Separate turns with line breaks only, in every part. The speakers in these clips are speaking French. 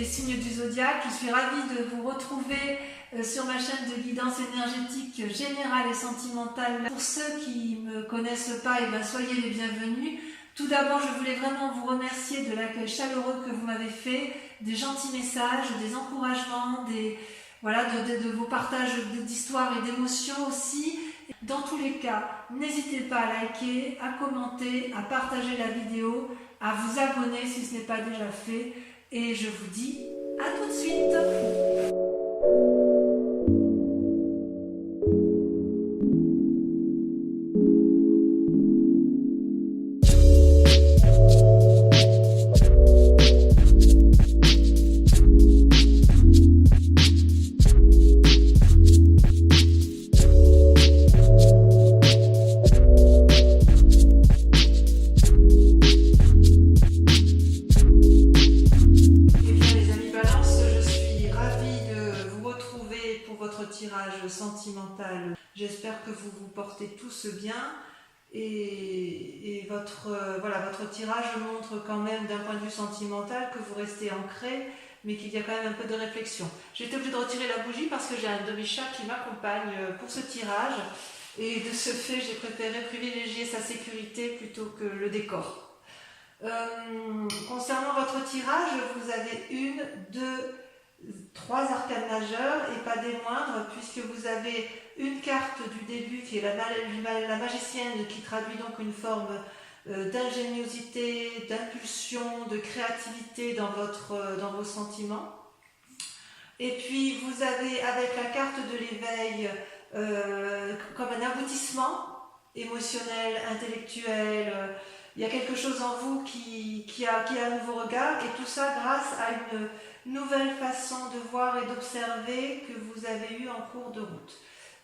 signes du zodiaque. Je suis ravie de vous retrouver sur ma chaîne de guidance énergétique générale et sentimentale. Pour ceux qui ne me connaissent pas, soyez les bienvenus. Tout d'abord, je voulais vraiment vous remercier de l'accueil chaleureux que vous m'avez fait, des gentils messages, des encouragements, de vos partages d'histoires et d'émotions aussi. Dans tous les cas, n'hésitez pas à liker, à commenter, à partager la vidéo, à vous abonner si ce n'est pas déjà fait. Et je vous dis à tout de suite. Tirage sentimental. J'espère que vous vous portez tous bien et votre tirage montre quand même d'un point de vue sentimental que vous restez ancré, mais qu'il y a quand même un peu de réflexion. J'ai été obligée de retirer la bougie parce que j'ai un demi-chat qui m'accompagne pour ce tirage et de ce fait j'ai préféré privilégier sa sécurité plutôt que le décor. Concernant votre tirage, vous avez 1, 2, 3 arcanes majeures et pas des moindres, puisque vous avez une carte du début qui est la magicienne, qui traduit donc une forme d'ingéniosité, d'impulsion, de créativité dans vos sentiments. Et puis vous avez avec la carte de l'éveil comme un aboutissement émotionnel, intellectuel. Il y a quelque chose en vous qui a un nouveau regard, et tout ça grâce à une nouvelle façon de voir et d'observer que vous avez eu en cours de route.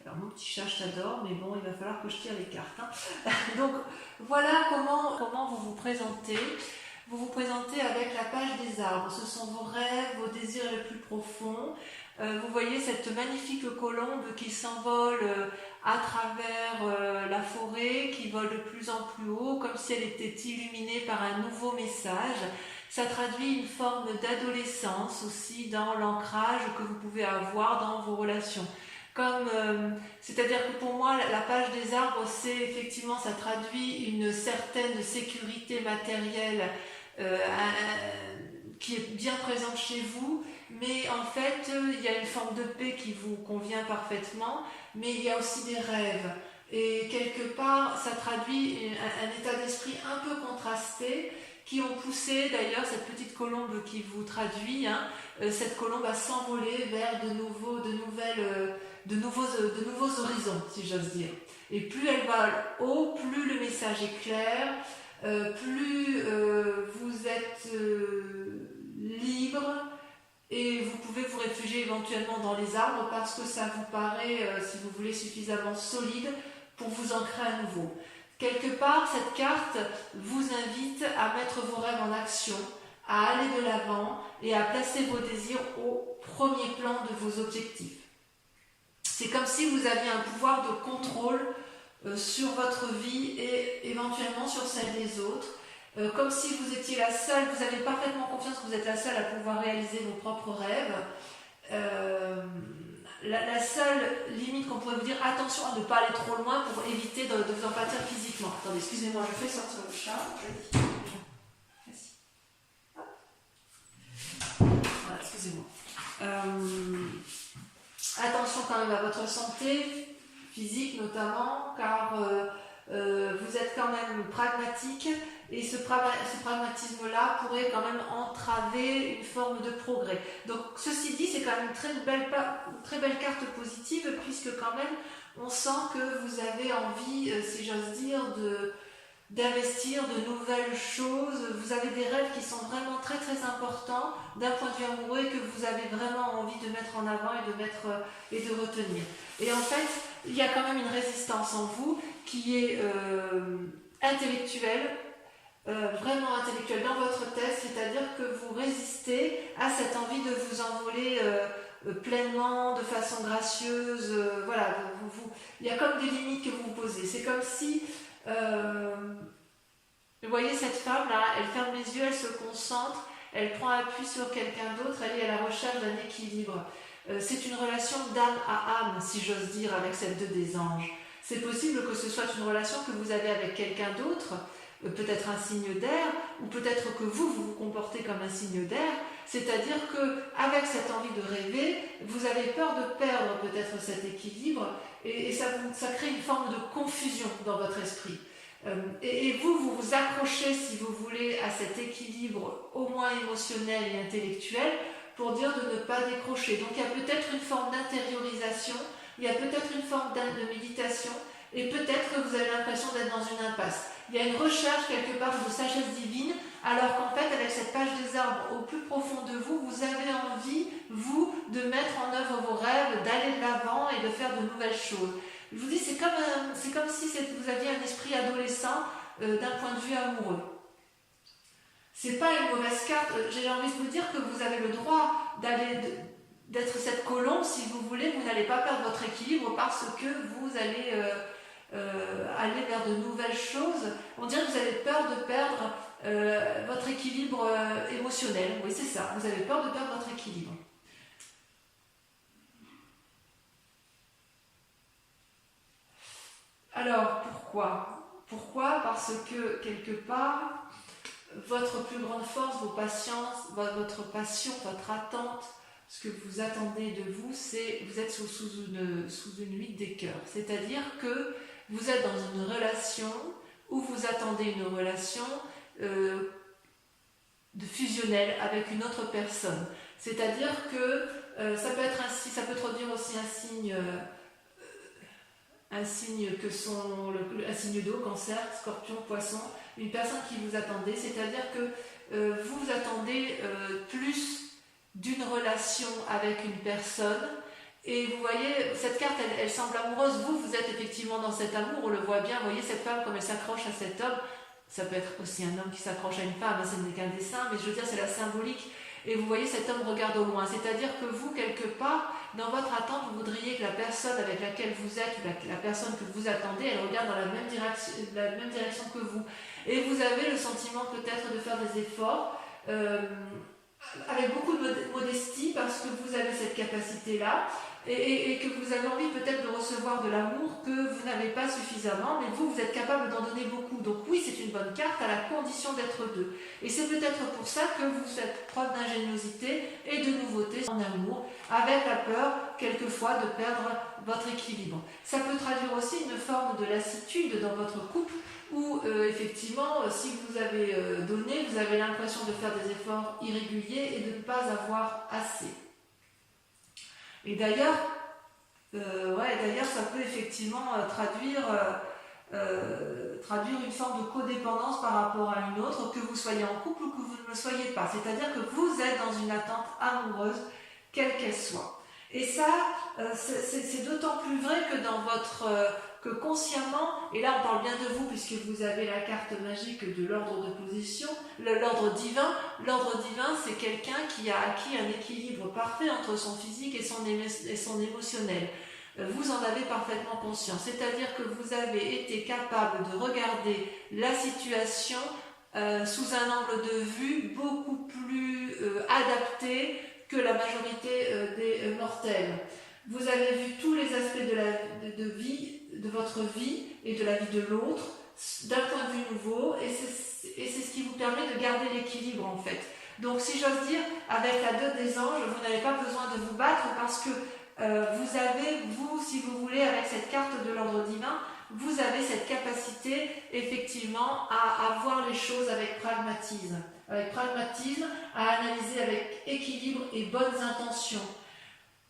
Alors mon petit chat, je t'adore, mais bon, il va falloir que je tire les cartes. Hein. Donc voilà comment vous vous présentez. Vous vous présentez avec la page des arbres. Ce sont vos rêves, vos désirs les plus profonds. Vous voyez cette magnifique colombe qui s'envole à travers la forêt, qui vole de plus en plus haut, comme si elle était illuminée par un nouveau message. Ça traduit une forme d'adolescence aussi dans l'ancrage que vous pouvez avoir dans vos relations. C'est-à-dire que pour moi, la page des arbres, c'est effectivement, ça traduit une certaine sécurité matérielle qui est bien présente chez vous, mais en fait, il y a une forme de paix qui vous convient parfaitement, mais il y a aussi des rêves. Et quelque part, ça traduit un état d'esprit un peu contrasté, qui ont poussé d'ailleurs cette petite colombe qui vous traduit, cette colombe à s'envoler vers de nouveaux horizons, si j'ose dire. Et plus elle va haut, plus le message est clair, plus vous êtes libre, et vous pouvez vous réfugier éventuellement dans les arbres parce que ça vous paraît, si vous voulez, suffisamment solide pour vous ancrer à nouveau. Quelque part, cette carte vous invite à mettre vos rêves en action, à aller de l'avant et à placer vos désirs au premier plan de vos objectifs. C'est comme si vous aviez un pouvoir de contrôle sur votre vie et éventuellement sur celle des autres. Comme si vous étiez la seule, vous avez parfaitement confiance que vous êtes la seule à pouvoir réaliser vos propres rêves. La seule limite qu'on pourrait vous dire, attention à ne pas aller trop loin pour éviter de vous en pâtir physiquement. Attendez, excusez-moi, je fais sortir le chat. Merci. Voilà, excusez-moi. Attention quand même à votre santé physique notamment, car vous êtes quand même pragmatique, et ce pragmatisme-là pourrait quand même entraver une forme de progrès. Donc ceci dit, c'est quand même une très belle carte positive, puisque quand même on sent que vous avez envie, si j'ose dire, d'investir de nouvelles choses. Vous avez des rêves qui sont vraiment très très importants d'un point de vue amoureux, et que vous avez vraiment envie de mettre en avant et de retenir. Et en fait, il y a quand même une résistance en vous qui est intellectuelle, vraiment intellectuelle dans votre tête, c'est-à-dire que vous résistez à cette envie de vous envoler pleinement, de façon gracieuse. Voilà, il y a comme des limites que vous vous posez. C'est comme si vous voyez cette femme là, elle ferme les yeux, elle se concentre, elle prend appui sur quelqu'un d'autre, elle est à la recherche d'un équilibre. C'est une relation d'âme à âme, si j'ose dire, avec cette 2 des anges. C'est possible que ce soit une relation que vous avez avec quelqu'un d'autre, peut-être un signe d'air, ou peut-être que vous vous comportez comme un signe d'air, c'est-à-dire qu'avec cette envie de rêver, vous avez peur de perdre peut-être cet équilibre, et ça crée une forme de confusion dans votre esprit. Et vous vous accrochez, si vous voulez, à cet équilibre au moins émotionnel et intellectuel, pour dire de ne pas décrocher. Donc il y a peut-être une forme d'intériorisation, il y a peut-être une forme de méditation, et peut-être que vous avez l'impression d'être dans une impasse. Il y a une recherche quelque part de sagesse divine, alors qu'en fait, avec cette page des arbres au plus profond de vous, vous avez envie, vous, de mettre en œuvre vos rêves, d'aller de l'avant et de faire de nouvelles choses. Je vous dis, c'est comme si vous aviez un esprit adolescent d'un point de vue amoureux. C'est pas une mauvaise carte. J'ai envie de vous dire que vous avez le droit d'être cette colombe, si vous voulez. Vous n'allez pas perdre votre équilibre parce que vous allez aller vers de nouvelles choses. On dirait que vous avez peur de perdre votre équilibre émotionnel. Oui, c'est ça. Vous avez peur de perdre votre équilibre. Alors, pourquoi ? Pourquoi ? Parce que, quelque part, votre plus grande force, vos patiences, votre passion, votre attente, ce que vous attendez de vous, c'est vous êtes sous une 8 des cœurs. C'est-à-dire que vous êtes dans une relation où vous attendez une relation de fusionnelle avec une autre personne. C'est-à-dire que ça peut traduire aussi un signe un signe d'eau, cancer, scorpion, poisson, une personne qui vous attendait, c'est-à-dire que vous attendez plus d'une relation avec une personne, et vous voyez, cette carte, elle semble amoureuse, vous êtes effectivement dans cet amour, on le voit bien, vous voyez cette femme comme elle s'accroche à cet homme, ça peut être aussi un homme qui s'accroche à une femme, ce n'est qu'un dessin, mais je veux dire, c'est la symbolique. Et vous voyez, cet homme regarde au loin. C'est-à-dire que vous, quelque part, dans votre attente, vous voudriez que la personne avec laquelle vous êtes, ou la personne que vous attendez, elle regarde dans la même direction que vous. Et vous avez le sentiment peut-être de faire des efforts, avec beaucoup de modestie, parce que vous avez cette capacité-là, et que vous avez envie peut-être de recevoir de l'amour que vous n'avez pas suffisamment, mais vous êtes capable d'en donner beaucoup. Donc oui, c'est une bonne carte à la condition d'être deux. Et c'est peut-être pour ça que vous faites preuve d'ingéniosité et de nouveauté en amour, avec la peur, quelquefois, de perdre votre équilibre. Ça peut traduire aussi une forme de lassitude dans votre couple, où effectivement, si vous avez donné, vous avez l'impression de faire des efforts irréguliers et de ne pas avoir assez. Et d'ailleurs, ça peut effectivement traduire une forme de codépendance par rapport à une autre, que vous soyez en couple ou que vous ne le soyez pas. C'est-à-dire que vous êtes dans une attente amoureuse, quelle qu'elle soit. Et ça, c'est d'autant plus vrai que consciemment, et là on parle bien de vous puisque vous avez la carte magique de l'ordre de position, l'ordre divin. L'ordre divin, c'est quelqu'un qui a acquis un équilibre parfait entre son physique et son émotionnel. Vous en avez parfaitement conscience, c'est-à-dire que vous avez été capable de regarder la situation sous un angle de vue beaucoup plus adapté que la majorité des mortels. Vous avez vu tous les aspects de votre vie et de la vie de l'autre d'un point de vue nouveau, et c'est ce qui vous permet de garder l'équilibre en fait. Donc si j'ose dire, avec la dot des anges, vous n'avez pas besoin de vous battre parce que vous, si vous voulez, avec cette carte de l'ordre divin, vous avez cette capacité effectivement à voir les choses avec pragmatisme, à analyser avec équilibre et bonnes intentions.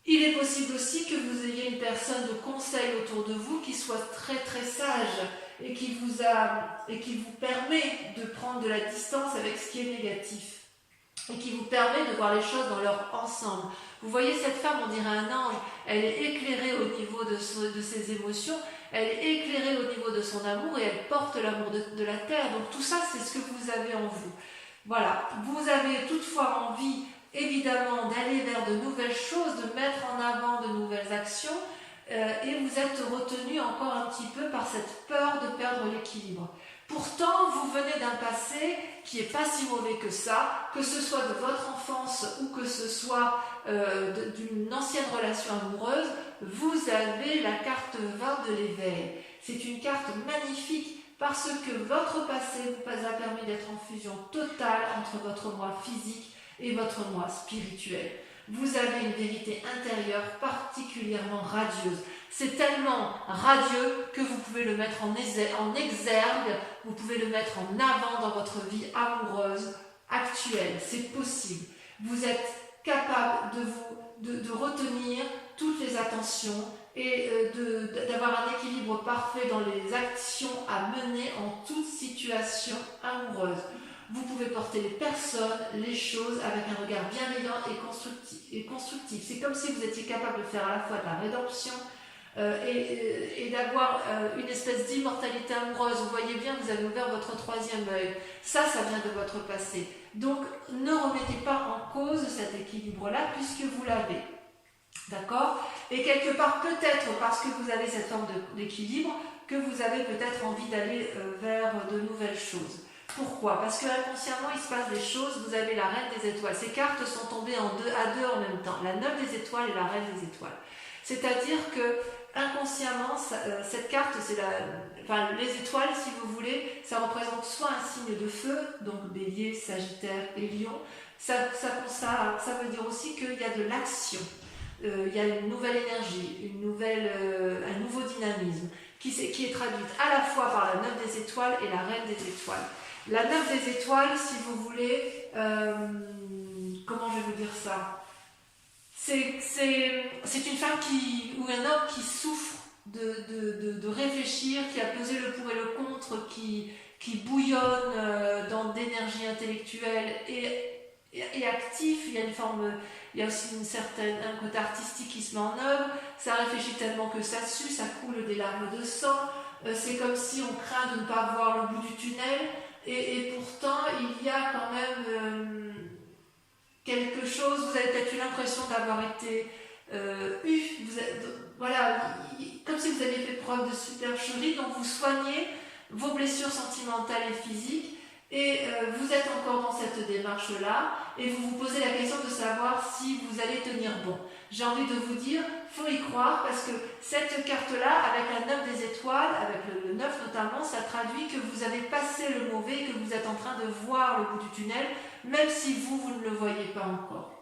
Il est possible aussi que vous ayez une personne de conseil autour de vous qui soit très très sage et qui vous permet de prendre de la distance avec ce qui est négatif et qui vous permet de voir les choses dans leur ensemble. Vous voyez cette femme, on dirait un ange, elle est éclairée au niveau de ses émotions, elle est éclairée au niveau de son amour et elle porte l'amour de la terre. Donc tout ça, c'est ce que vous avez en vous. Voilà, vous avez toutefois envie, évidemment, d'aller vers de nouvelles choses, de mettre en avant de nouvelles actions, et vous êtes retenu encore un petit peu par cette peur de perdre l'équilibre. Pourtant, vous venez d'un passé qui n'est pas si mauvais que ça, que ce soit de votre enfance ou que ce soit d'une ancienne relation amoureuse, vous avez la carte 20 de l'éveil. C'est une carte magnifique parce que votre passé vous a permis d'être en fusion totale entre votre moi physique et votre moi spirituel. Vous avez une vérité intérieure particulièrement radieuse. C'est tellement radieux que vous pouvez le mettre en exergue, vous pouvez le mettre en avant dans votre vie amoureuse actuelle. C'est possible. Vous êtes capable de retenir toutes les attentions et d'avoir un équilibre parfait dans les actions à mener en toute situation amoureuse. Vous pouvez porter les personnes, les choses avec un regard bienveillant et constructif. C'est comme si vous étiez capable de faire à la fois de la rédemption et d'avoir une espèce d'immortalité amoureuse. Vous voyez bien, vous avez ouvert votre troisième œil. Ça vient de votre passé. Donc, ne remettez pas en cause cet équilibre-là puisque vous l'avez. D'accord? Et quelque part, peut-être parce que vous avez cette forme d'équilibre, que vous avez peut-être envie d'aller vers de nouvelles choses. Pourquoi? Parce que inconsciemment, il se passe des choses. Vous avez la reine des étoiles. Ces cartes sont tombées à deux en même temps. La 9 des étoiles et la reine des étoiles. C'est-à-dire que inconsciemment, cette carte, c'est les étoiles, si vous voulez, ça représente soit un signe de feu, donc Bélier, Sagittaire et Lion. Ça veut dire aussi qu'il y a de l'action. Il y a une nouvelle énergie, un nouveau dynamisme qui est traduite à la fois par la 9 des étoiles et la reine des étoiles. La 9 des étoiles, si vous voulez, comment je vais vous dire ça? C'est une femme ou un homme qui souffre de réfléchir, qui a pesé le pour et le contre, qui bouillonne d'énergie intellectuelle et actif. Il y a aussi un côté artistique qui se met en œuvre. Ça réfléchit tellement que ça sue, ça coule des larmes de sang. C'est comme si on craint de ne pas voir le bout du tunnel. Et pourtant, il y a quand même quelque chose. Vous avez peut-être eu l'impression d'avoir été comme si vous aviez fait preuve de supercherie. Donc vous soignez vos blessures sentimentales et physiques. Et vous êtes encore dans cette démarche-là et vous vous posez la question de savoir si vous allez tenir bon. J'ai envie de vous dire, il faut y croire parce que cette carte-là, avec la 9 des étoiles, avec le 9 notamment, ça traduit que vous avez passé le mauvais et que vous êtes en train de voir le bout du tunnel, même si vous ne le voyez pas encore.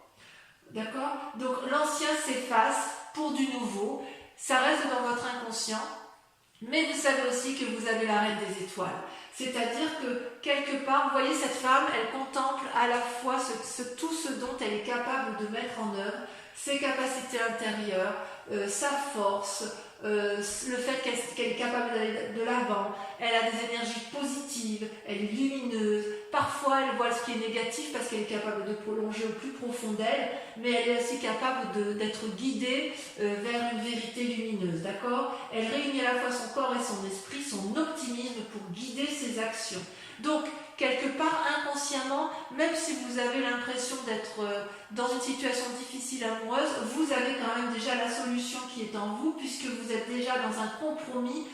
D'accord? Donc l'ancien s'efface pour du nouveau, ça reste dans votre inconscient, mais vous savez aussi que vous avez la reine des étoiles. C'est-à-dire que quelque part, vous voyez cette femme, elle contemple à la fois tout ce dont elle est capable de mettre en œuvre, ses capacités intérieures, sa force, le fait qu'elle est capable d'aller de l'avant, elle a des énergies positives, elle est lumineuse, parfois elle voit ce qui est négatif parce qu'elle est capable de prolonger au plus profond d'elle, mais elle est aussi capable d'être guidée vers une vérité lumineuse, d'accord? Elle réunit à la fois son corps et son esprit, son optimisme pour guider ses actions. Donc, quelque part, inconsciemment, même si vous avez l'impression d'être dans une situation difficile amoureuse, vous avez quand même déjà la solution qui est en vous, puisque vous êtes déjà dans un compromis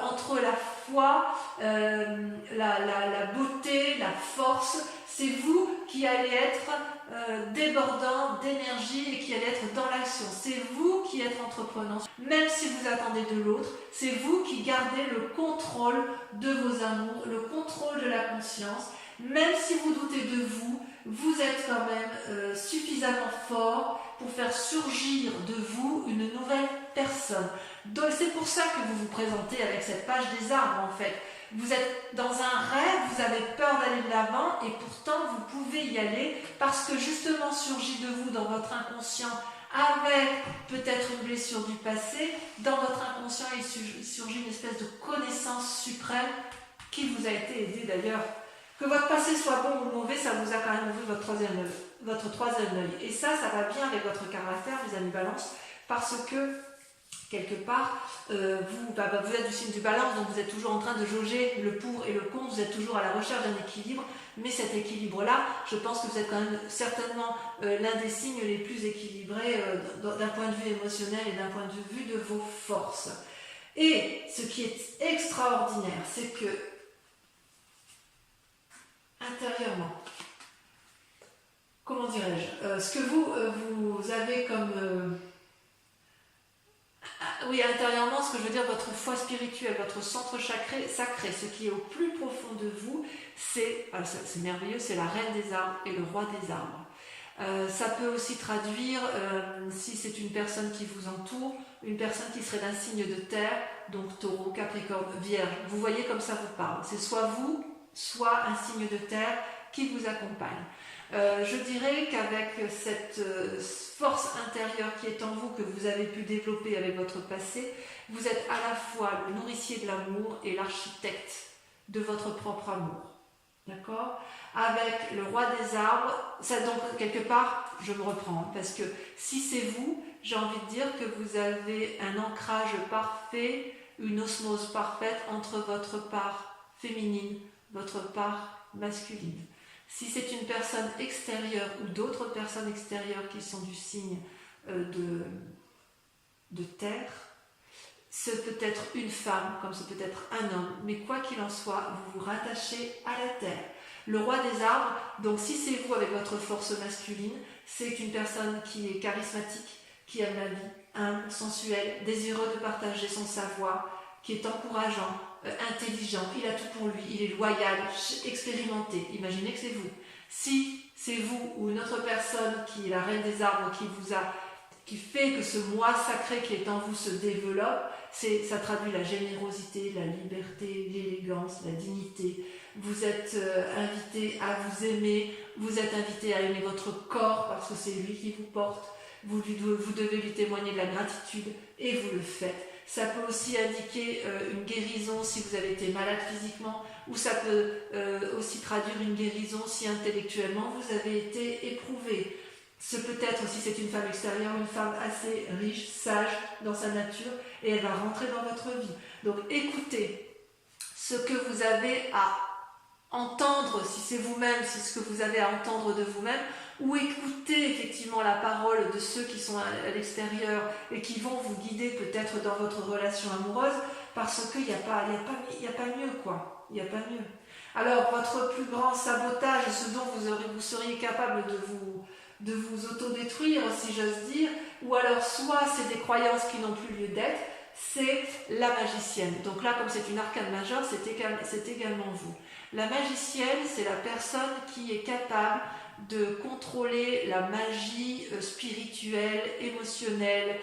entre la foi, la beauté, la force. C'est vous qui allez être débordant d'énergie et qui allez être dans l'action. C'est vous qui êtes entreprenant. Même si vous attendez de l'autre, c'est vous qui gardez le contrôle de vos amours, le contrôle de la conscience. Même si vous doutez de vous, vous êtes quand même suffisamment fort pour faire surgir de vous une nouvelle personne. Donc c'est pour ça que vous vous présentez avec cette page des arbres en fait. Vous êtes dans un rêve, vous avez peur d'aller de l'avant et pourtant vous pouvez y aller parce que justement surgit de vous dans votre inconscient avec peut-être une blessure du passé, dans votre inconscient il surgit une espèce de connaissance suprême qui vous a été aidée d'ailleurs. Que votre passé soit bon ou mauvais, ça vous a quand même ouvert votre troisième œil. Et ça va bien avec votre caractère, les amis Balance, parce que quelque part, vous êtes du signe du Balance, donc vous êtes toujours en train de jauger le pour et le contre, vous êtes toujours à la recherche d'un équilibre, mais cet équilibre-là, je pense que vous êtes quand même certainement l'un des signes les plus équilibrés d'un point de vue émotionnel et d'un point de vue de vos forces. Et ce qui est extraordinaire, c'est que intérieurement. Comment dirais-je, ce que vous avez comme... oui, intérieurement, ce que je veux dire, votre foi spirituelle, votre centre sacré, ce qui est au plus profond de vous, c'est merveilleux, c'est la reine des arbres et le roi des arbres. Ça peut aussi traduire, si c'est une personne qui vous entoure, une personne qui serait d'un signe de terre, donc taureau, capricorne, vierge. Vous voyez comme ça vous parle. C'est soit vous, soit un signe de terre qui vous accompagne. Je dirais qu'avec cette force intérieure qui est en vous, que vous avez pu développer avec votre passé, vous êtes à la fois le nourricier de l'amour et l'architecte de votre propre amour. D'accord? Avec le roi des arbres, ça donc quelque part, je me reprends, parce que si c'est vous, j'ai envie de dire que vous avez un ancrage parfait, une osmose parfaite entre votre part féminine, votre part masculine. Si c'est une personne extérieure ou d'autres personnes extérieures qui sont du signe de terre, ce peut être une femme, comme ce peut être un homme, mais quoi qu'il en soit, vous vous rattachez à la terre. Le roi des arbres, donc si c'est vous avec votre force masculine, c'est une personne qui est charismatique, qui aime la vie, humble, sensuelle, désireux de partager son savoir, qui est encourageant, intelligent, il a tout pour lui, il est loyal, expérimenté. Imaginez que c'est vous. Si c'est vous ou une autre personne qui est la reine des arbres, qui fait que ce moi sacré qui est en vous se développe, ça traduit la générosité, la liberté, l'élégance, la dignité. Vous êtes invité à vous aimer, vous êtes invité à aimer votre corps parce que c'est lui qui vous porte. Vous devez lui témoigner de la gratitude et vous le faites. Ça peut aussi indiquer une guérison si vous avez été malade physiquement, ou ça peut aussi traduire une guérison si intellectuellement vous avez été éprouvé. Ce peut être aussi, c'est une femme extérieure, une femme assez riche, sage dans sa nature, et elle va rentrer dans votre vie. Donc écoutez ce que vous avez à entendre, si c'est vous-même, si ce que vous avez à entendre de vous-même, ou écoutez effectivement la parole de ceux qui sont à l'extérieur et qui vont vous guider peut-être dans votre relation amoureuse, parce qu'il n'y a pas mieux, quoi. Il n'y a pas mieux. Alors, votre plus grand sabotage, ce dont vous seriez capable de vous autodétruire, si j'ose dire, ou alors soit c'est des croyances qui n'ont plus lieu d'être, c'est la magicienne. Donc là, comme c'est une arcane majeure, c'est également vous. La magicienne, c'est la personne qui est capable de contrôler la magie spirituelle, émotionnelle,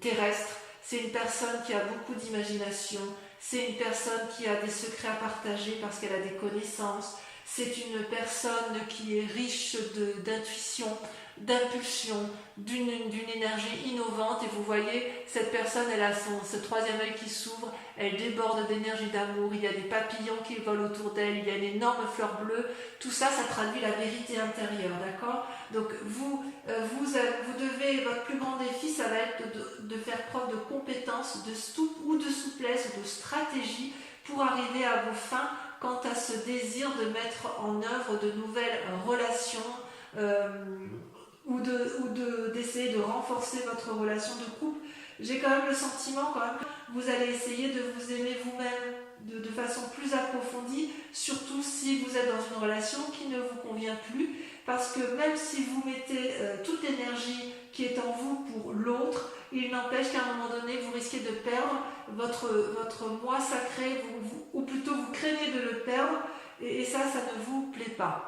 terrestre. C'est une personne qui a beaucoup d'imagination, c'est une personne qui a des secrets à partager parce qu'elle a des connaissances, c'est une personne qui est riche d'intuition, d'impulsion, d'une énergie innovante, et vous voyez, cette personne, elle a ce troisième œil qui s'ouvre, elle déborde d'énergie d'amour, il y a des papillons qui volent autour d'elle, il y a une énorme fleur bleue, tout ça, ça traduit la vérité intérieure, d'accord? Donc vous devez, votre plus grand défi, ça va être de faire preuve de compétence, de souplesse, de stratégie pour arriver à vos fins quant à ce désir de mettre en œuvre de nouvelles relations, ou d'essayer de renforcer votre relation de couple. J'ai quand même le sentiment, vous allez essayer de vous aimer vous-même de façon plus approfondie, surtout si vous êtes dans une relation qui ne vous convient plus, parce que même si vous mettez toute l'énergie qui est en vous pour l'autre, il n'empêche qu'à un moment donné, vous risquez de perdre votre moi sacré, ou plutôt vous craignez de le perdre, et ça ne vous plaît pas.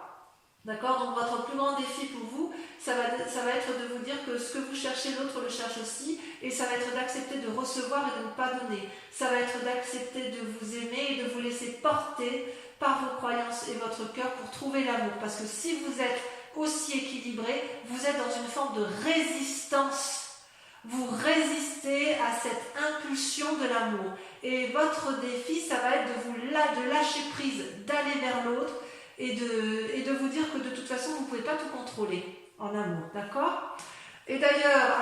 D'accord? Donc votre plus grand défi pour vous, ça va être de vous dire que ce que vous cherchez, l'autre le cherche aussi, et ça va être d'accepter de recevoir et de ne pas donner. Ça va être d'accepter de vous aimer et de vous laisser porter par vos croyances et votre cœur pour trouver l'amour. Parce que si vous êtes aussi équilibré, vous êtes dans une forme de résistance. Vous résistez à cette impulsion de l'amour. Et votre défi, ça va être de lâcher prise, d'aller vers l'autre, et de vous dire que de toute façon, vous ne pouvez pas tout contrôler en amour, d'accord? Et d'ailleurs,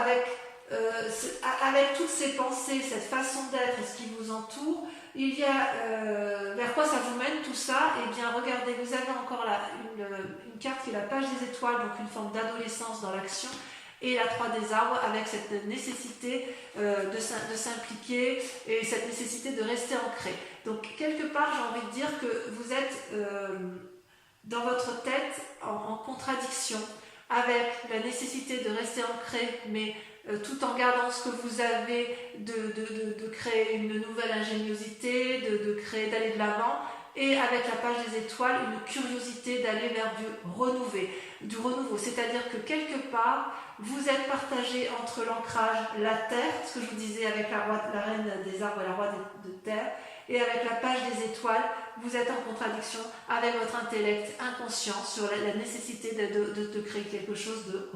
avec toutes ces pensées, cette façon d'être et ce qui vous entoure, il y a vers quoi ça vous mène tout ça? Eh bien, regardez, vous avez encore là une carte qui est la page des étoiles, donc une forme d'adolescence dans l'action. Et la 3 des arbres avec cette nécessité de s'impliquer et cette nécessité de rester ancré. Donc quelque part j'ai envie de dire que vous êtes dans votre tête en contradiction avec la nécessité de rester ancré, mais tout en gardant ce que vous avez, de créer une nouvelle ingéniosité, d'aller de l'avant, et avec la page des étoiles, une curiosité d'aller vers du renouveau. C'est-à-dire que quelque part, vous êtes partagé entre l'ancrage, la terre, ce que je vous disais avec la reine des arbres et la roi de terre, et avec la page des étoiles, vous êtes en contradiction avec votre intellect inconscient sur la nécessité de créer quelque chose de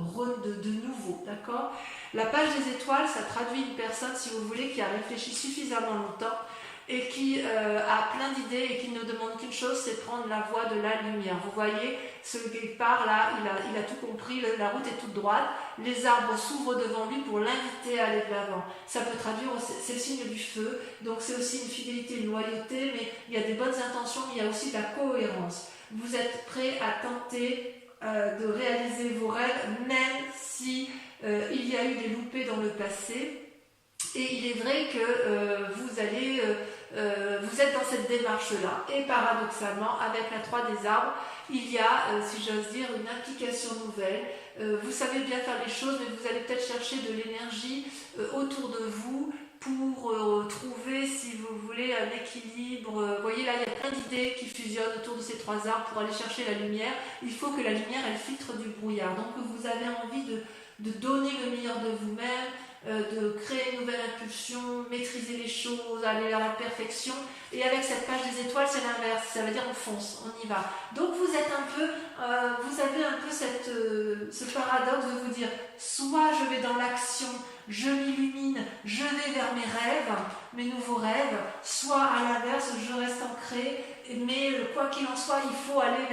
nouveau, d'accord? La page des étoiles, ça traduit une personne, si vous voulez, qui a réfléchi suffisamment longtemps et qui a plein d'idées et qui ne demande qu'une chose, c'est prendre la voie de la lumière. Vous voyez, ce guépard là, il a tout compris, la route est toute droite, les arbres s'ouvrent devant lui pour l'inviter à aller de l'avant. Ça peut traduire, c'est le signe du feu, donc c'est aussi une fidélité, une loyauté, mais il y a des bonnes intentions, mais il y a aussi de la cohérence. Vous êtes prêt à tenter de réaliser vos rêves, même si il y a eu des loupés dans le passé. Et il est vrai que vous êtes dans cette démarche-là. Et paradoxalement, avec la 3 des arbres, il y a, si j'ose dire, une implication nouvelle. Vous savez bien faire les choses, mais vous allez peut-être chercher de l'énergie autour de vous pour trouver, si vous voulez, un équilibre. Vous voyez, là, il y a plein d'idées qui fusionnent autour de ces 3 arbres pour aller chercher la lumière. Il faut que la lumière, elle filtre du brouillard. Donc, vous avez envie de donner le meilleur de vous-même, de créer une nouvelle impulsion, maîtriser les choses, aller vers la perfection. Et avec cette page des étoiles, c'est l'inverse, ça veut dire on fonce, on y va. Donc vous êtes un peu, vous avez un peu ce paradoxe de vous dire, soit je vais dans l'action, je m'illumine, je vais vers mes rêves, mes nouveaux rêves, soit à l'inverse, je reste ancré, mais quoi qu'il en soit, il faut aller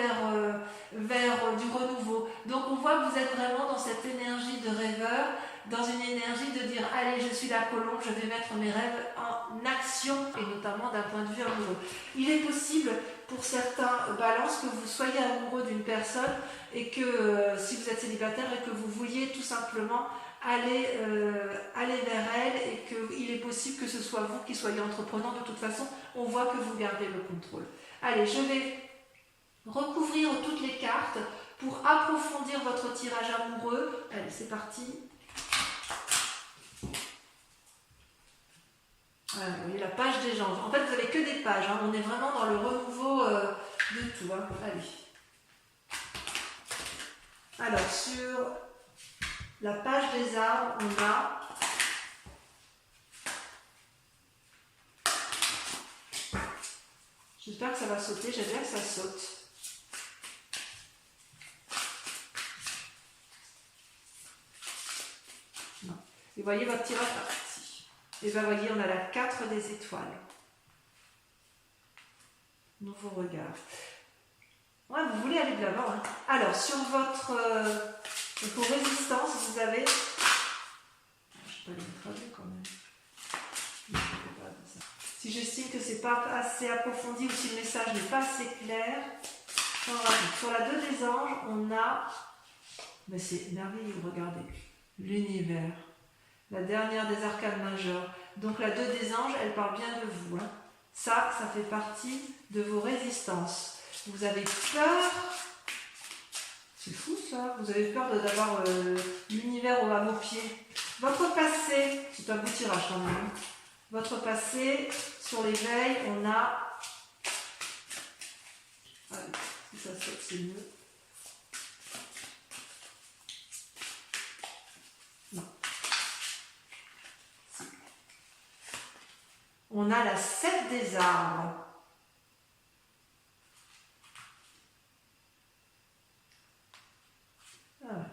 vers du renouveau. Donc on voit que vous êtes vraiment dans cette énergie de rêveur, dans une énergie de dire allez, je suis la colombe, je vais mettre mes rêves en action, et notamment d'un point de vue amoureux. Il est possible pour certains balances que vous soyez amoureux d'une personne et que si vous êtes célibataire et que vous vouliez tout simplement aller vers elle, et qu'il est possible que ce soit vous qui soyez entreprenant. De toute façon, on voit que vous gardez le contrôle. Allez, je vais recouvrir toutes les cartes pour approfondir votre tirage amoureux. Allez, c'est parti. Voilà, vous voyez la page des gens. En fait, vous n'avez que des pages. Hein. On est vraiment dans le renouveau de tout. Hein. Allez. Alors, sur la page des arbres, on a j'espère que ça va sauter. J'aime bien que ça saute. Non. Et voyez votre tirage parti. Et bien voyez, on a la 4 des étoiles. Nouveau regard. Ouais, vous voulez aller de l'avant. Hein. Alors, sur vos résistances, vous avez... Je ne vais pas les traduire quand même. Si j'estime que ce n'est pas assez approfondi ou si le message n'est pas assez clair, sur la 2 des anges, on a... Mais c'est merveilleux, regardez. L'univers. La dernière des arcanes majeures. Donc la 2 des anges, elle parle bien de vous. Hein. Ça fait partie de vos résistances. Vous avez peur. C'est fou ça. Vous avez peur d'avoir l'univers à vos pieds. Votre passé, c'est un beau tirage quand même. Votre passé, sur l'éveil, on a... Allez, si ça saute, c'est mieux. On a la 7 des arbres. Ah.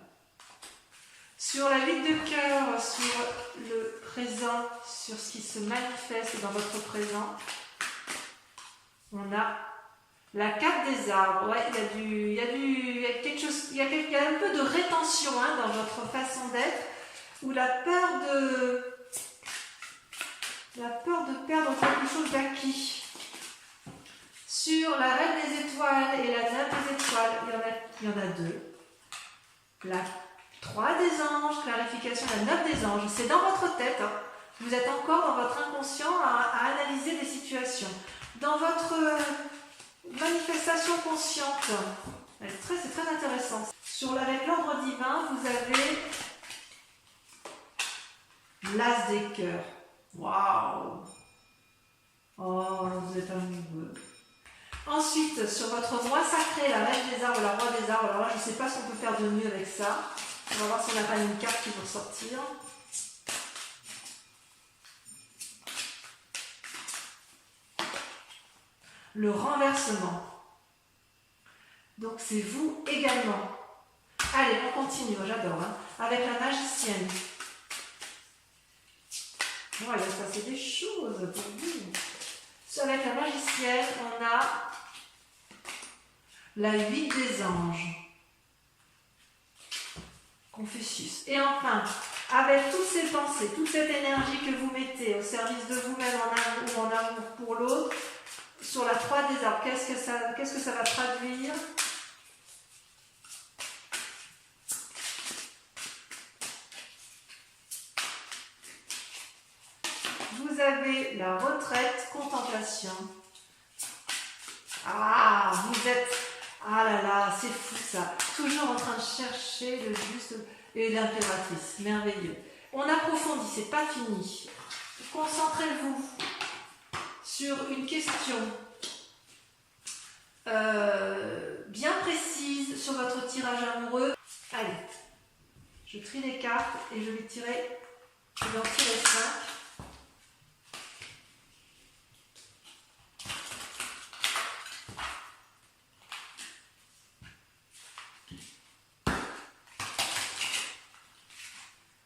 Sur la 8 de cœur, sur le présent, sur ce qui se manifeste dans votre présent, on a la 4 des arbres. Ouais, il y a quelque chose, il y a un peu de rétention hein, dans votre façon d'être, ou la peur de perdre quelque chose d'acquis. Sur la reine des étoiles et la nymphe des étoiles, il y en a 2. 3 des anges, clarification, la 9 des anges. C'est dans votre tête. Hein. Vous êtes encore dans votre inconscient à analyser des situations. Dans votre manifestation consciente, c'est très intéressant. Avec l'ordre divin, vous avez l'as des cœurs. Waouh! Oh, vous êtes amoureux. Ensuite, sur votre roi sacré, la reine des arbres, la roi des arbres, alors là, je ne sais pas ce qu'on peut faire de mieux avec ça. On va voir si on n'a pas une carte qui va sortir. Le renversement. Donc c'est vous également. Allez, on continue, j'adore. Hein, avec la magicienne. Oh, il va se passer des choses pour vous. Avec la magicienne, on a la 8 des anges. Confucius. Et enfin, avec toutes ces pensées, toute cette énergie que vous mettez au service de vous-même en amour ou en amour pour l'autre, sur la 3 des arbres, qu'est-ce que ça va traduire? Vous avez la retraite, contemplation. Ah, vous êtes... Ah là là, c'est fou ça. Toujours en train de chercher le juste et l'impératrice. Merveilleux. On approfondit, c'est pas fini. Concentrez-vous sur une question bien précise sur votre tirage amoureux. Allez, je trie les cartes et je vais en tirer 5.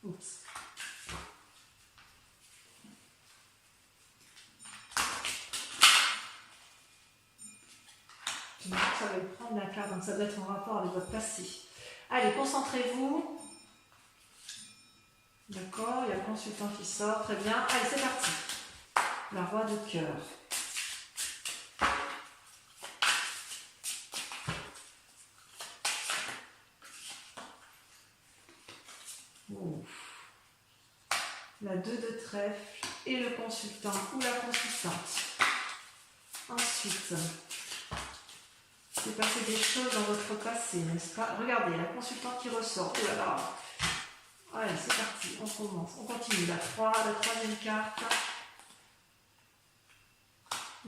Oups. Ça va prendre la carte, donc ça doit être en rapport avec votre passé. Allez, concentrez-vous. D'accord, il y a le consultant qui sort, très bien. Allez, c'est parti. La roi de cœur. La 2 de trèfle et le consultant ou la consultante. Ensuite, c'est passé des choses dans votre passé, n'est-ce pas? Regardez, la consultante qui ressort. Oh là là. Allez, c'est parti, on commence. On continue. La 3, la troisième carte.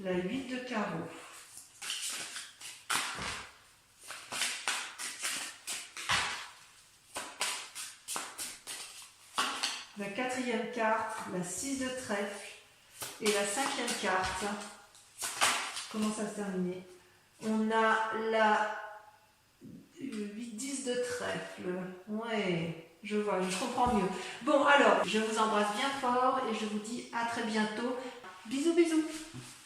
La 8 de carreau. La 4e carte, la 6 de trèfle et la 5e carte. Comment ça se termine? On a la 8-10 de trèfle. Ouais, je vois, je comprends mieux. Bon, alors, je vous embrasse bien fort et je vous dis à très bientôt. Bisous, bisous.